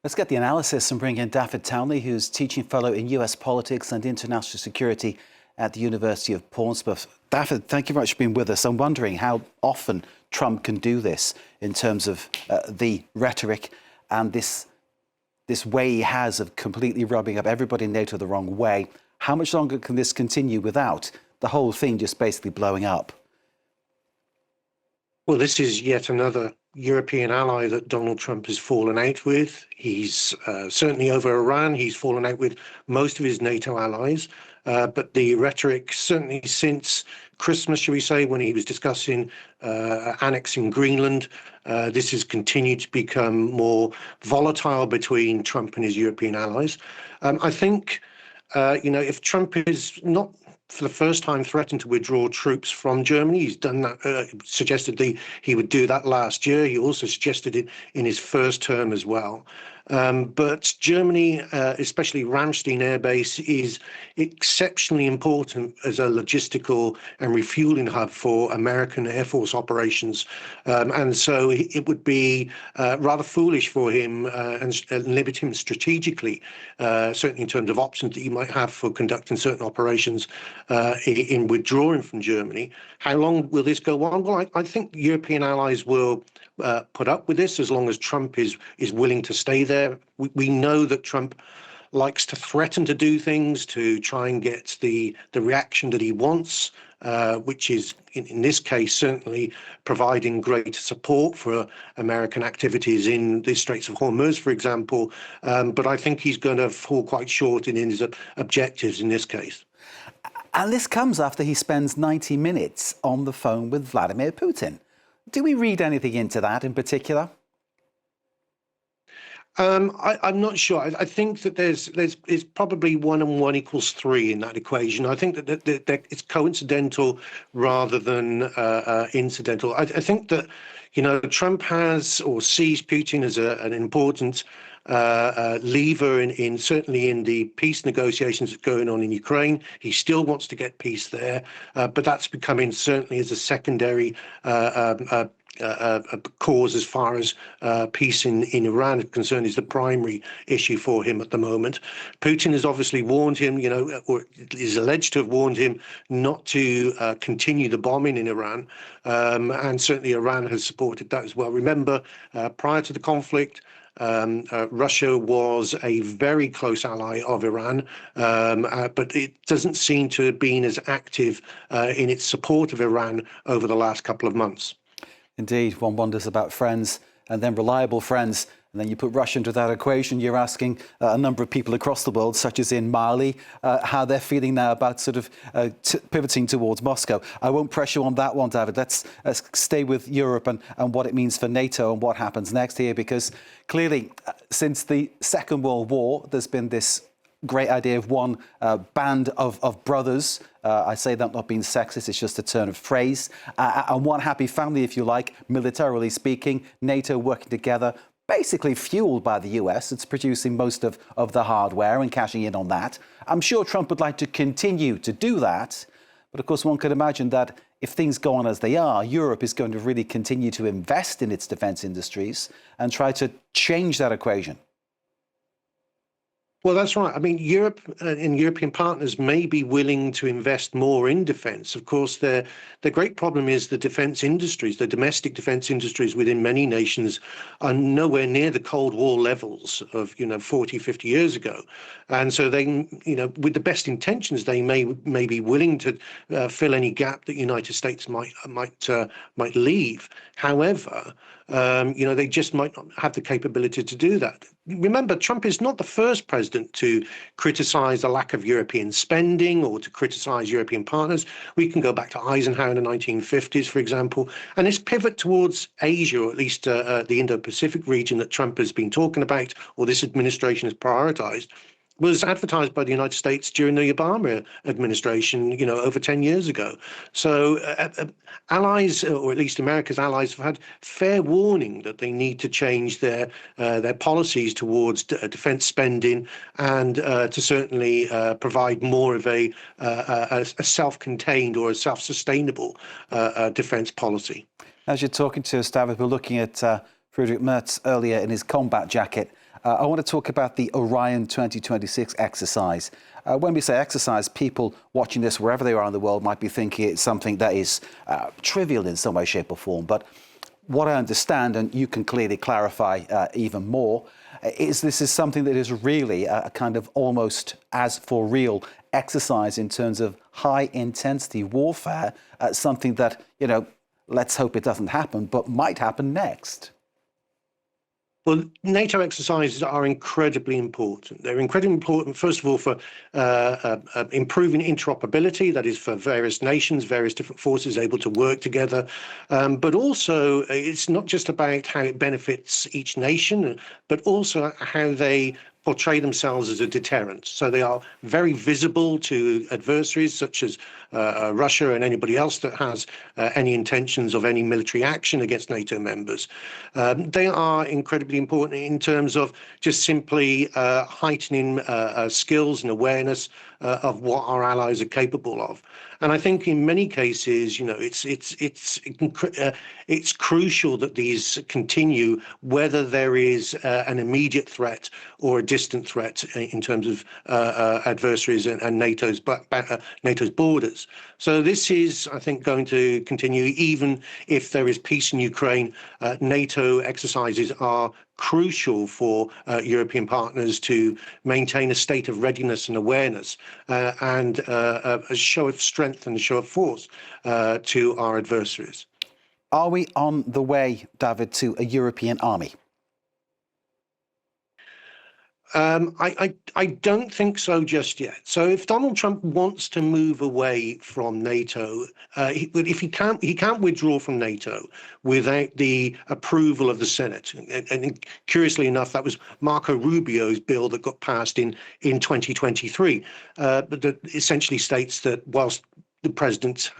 Let's get the analysis and bring in Dafydd Townley, who's teaching fellow in US politics and international security at the University of Portsmouth. Dafydd, thank you very much for being with us. I'm wondering how often Trump can do this in terms of the rhetoric and this way he has of completely rubbing up everybody in NATO the wrong way. How much longer can this continue without the whole thing just basically blowing up? Well, this is yet another European ally that Donald Trump has fallen out with. He's certainly over Iran. He's fallen out with most of his NATO allies. But the rhetoric, certainly since Christmas, shall we say, when he was discussing annexing Greenland, this has continued to become more volatile between Trump and his European allies. I think, if Trump is not for the first time threatened to withdraw troops from Germany. He's done that, suggested he would do that last year. He also suggested it in his first term as well. But Germany, especially Ramstein Air Base, is exceptionally important as a logistical and refueling hub for American Air Force operations. And so it would be rather foolish for him and limit him strategically, certainly in terms of options that he might have for conducting certain operations in withdrawing from Germany. How long will this go on? Well, I think European allies will put up with this as long as Trump is willing to stay there. We know that Trump likes to threaten to do things to try and get the reaction that he wants, which is in this case certainly providing greater support for American activities in the Straits of Hormuz, for example. But I think he's going to fall quite short in his objectives in this case. And this comes after he spends 90 minutes on the phone with Vladimir Putin. Do we read anything into that in particular? I'm not sure. I think that there's probably 1 and 1 equals 3 in that equation. I think that it's coincidental rather than incidental. I think that Trump has or sees Putin as an important lever in certainly in the peace negotiations that's going on in Ukraine. He still wants to get peace there, but that's becoming certainly as a secondary cause as far as peace in Iran is concerned, is the primary issue for him at the moment. Putin has obviously warned him, or is alleged to have warned him not to continue the bombing in Iran, and certainly Iran has supported that as well. Remember, prior to the conflict, Russia was a very close ally of Iran, but it doesn't seem to have been as active in its support of Iran over the last couple of months. Indeed, one wonders about friends and then reliable friends. And then you put Russia into that equation, you're asking a number of people across the world, such as in Mali, how they're feeling now about sort of pivoting towards Moscow. I won't press you on that one, Dafydd. Let's stay with Europe and what it means for NATO and what happens next here, because clearly, since the Second World War, there's been this great idea of one band of brothers. I say that not being sexist, it's just a turn of phrase. And one happy family, if you like, militarily speaking, NATO working together, basically fueled by the US. It's producing most of the hardware and cashing in on that. I'm sure Trump would like to continue to do that. But of course, one could imagine that if things go on as they are, Europe is going to really continue to invest in its defence industries and try to change that equation. Well, that's right. I mean, Europe and European partners may be willing to invest more in defence. Of course, the great problem is the defence industries, the domestic defence industries within many nations are nowhere near the Cold War levels of, 40, 50 years ago. And so they, with the best intentions, they may be willing to fill any gap that the United States might leave. However, they just might not have the capability to do that. Remember, Trump is not the first president to criticize the lack of European spending or to criticize European partners. We can go back to Eisenhower in the 1950s, for example, and this pivot towards Asia, or at least the Indo-Pacific region that Trump has been talking about, or this administration has prioritized, was advertised by the United States during the Obama administration, over 10 years ago. So allies, or at least America's allies, have had fair warning that they need to change their policies towards defense spending and to certainly provide more of a self-contained or a self-sustainable defense policy. As you're talking to us, Dafydd, we're looking at Friedrich Merz earlier in his combat jacket. I want to talk about the Orion 2026 exercise. When we say exercise, people watching this wherever they are in the world might be thinking it's something that is trivial in some way, shape or form. But what I understand, and you can clearly clarify even more, is this is something that is really a kind of almost as for real exercise in terms of high intensity warfare, something that, you know, let's hope it doesn't happen, but might happen next. Well, NATO exercises are incredibly important. They're incredibly important, first of all, for improving interoperability, that is for various nations, various different forces able to work together. But also, it's not just about how it benefits each nation, but also how they portray themselves as a deterrent. So they are very visible to adversaries such as Russia and anybody else that has any intentions of any military action against NATO members. They are incredibly important in terms of just simply heightening skills and awareness of what our allies are capable of. And I think in many cases, you know, it's crucial that these continue, whether there is an immediate threat or a distant threat in terms of adversaries and NATO's borders. So this is, I think, going to continue even if there is peace in Ukraine. NATO exercises are crucial for European partners to maintain a state of readiness and awareness and a show of strength and a show of force to our adversaries. Are we on the way, Dafydd, to a European army? I don't think so just yet. So if Donald Trump wants to move away from NATO, if he can't withdraw from NATO without the approval of the Senate. And curiously enough, that was Marco Rubio's bill that got passed in 2023, but that essentially states that whilst the president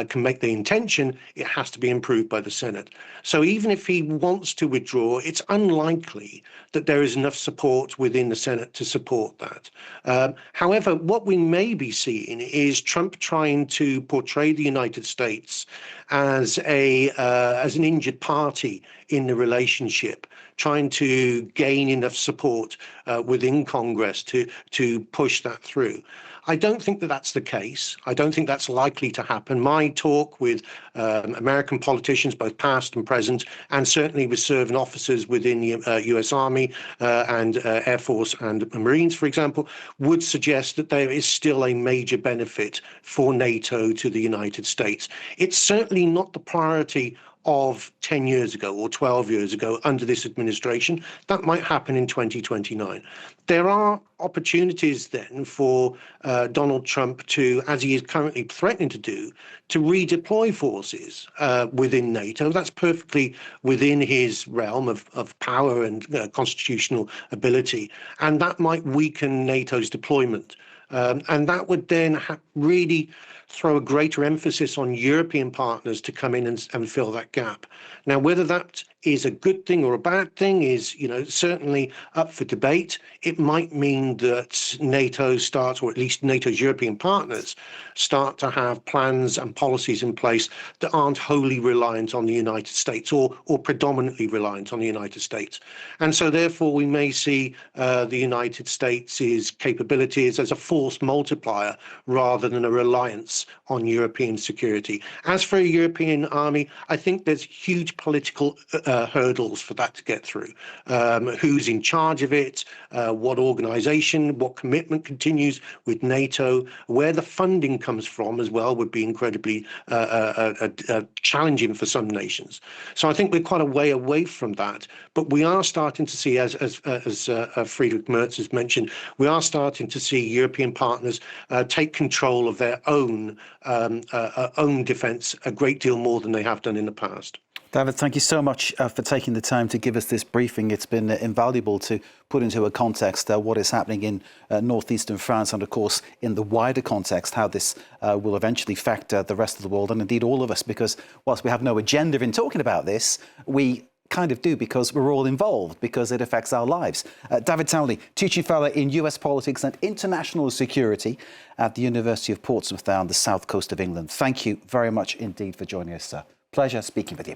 can make the intention, it has to be approved by the Senate. So even if he wants to withdraw, it's unlikely that there is enough support within the Senate to support that. However, what we may be seeing is Trump trying to portray the United States as an injured party in the relationship, trying to gain enough support within Congress to push that through. I don't think that that's the case. I don't think that's likely to happen. My talk with American politicians, both past and present, and certainly with serving officers within the US Army and Air Force and Marines, for example, would suggest that there is still a major benefit for NATO to the United States. It's certainly not the priority of 10 years ago or 12 years ago under this administration. That might happen in 2029. There are opportunities then for Donald Trump to, as he is currently threatening to do, to redeploy forces within NATO. That's perfectly within his realm of power and constitutional ability. And that might weaken NATO's deployment. And that would then really throw a greater emphasis on European partners to come in and fill that gap. Now, whether that is a good thing or a bad thing is, you know, certainly up for debate. It might mean that NATO starts, or at least NATO's European partners, start to have plans and policies in place that aren't wholly reliant on the United States or predominantly reliant on the United States. And so therefore we may see the United States' capabilities as a force multiplier rather than a reliance on European security. As for a European army, I think there's huge political hurdles for that to get through. Who's in charge of it, what organization, what commitment continues with NATO, where the funding comes from as well would be incredibly challenging for some nations. So I think we're quite a way away from that, but we are starting to see, as Friedrich Merz has mentioned, we are starting to see European partners take control of their own defence a great deal more than they have done in the past. Dafydd, thank you so much for taking the time to give us this briefing. It's been invaluable to put into a context what is happening in northeastern France and, of course, in the wider context, how this will eventually affect the rest of the world and indeed all of us, because whilst we have no agenda in talking about this, we kind of do because we're all involved, because it affects our lives. Dafydd Townley, teaching fellow in US politics and international security at the University of Portsmouth down the south coast of England. Thank you very much indeed for joining us, sir. Pleasure speaking with you.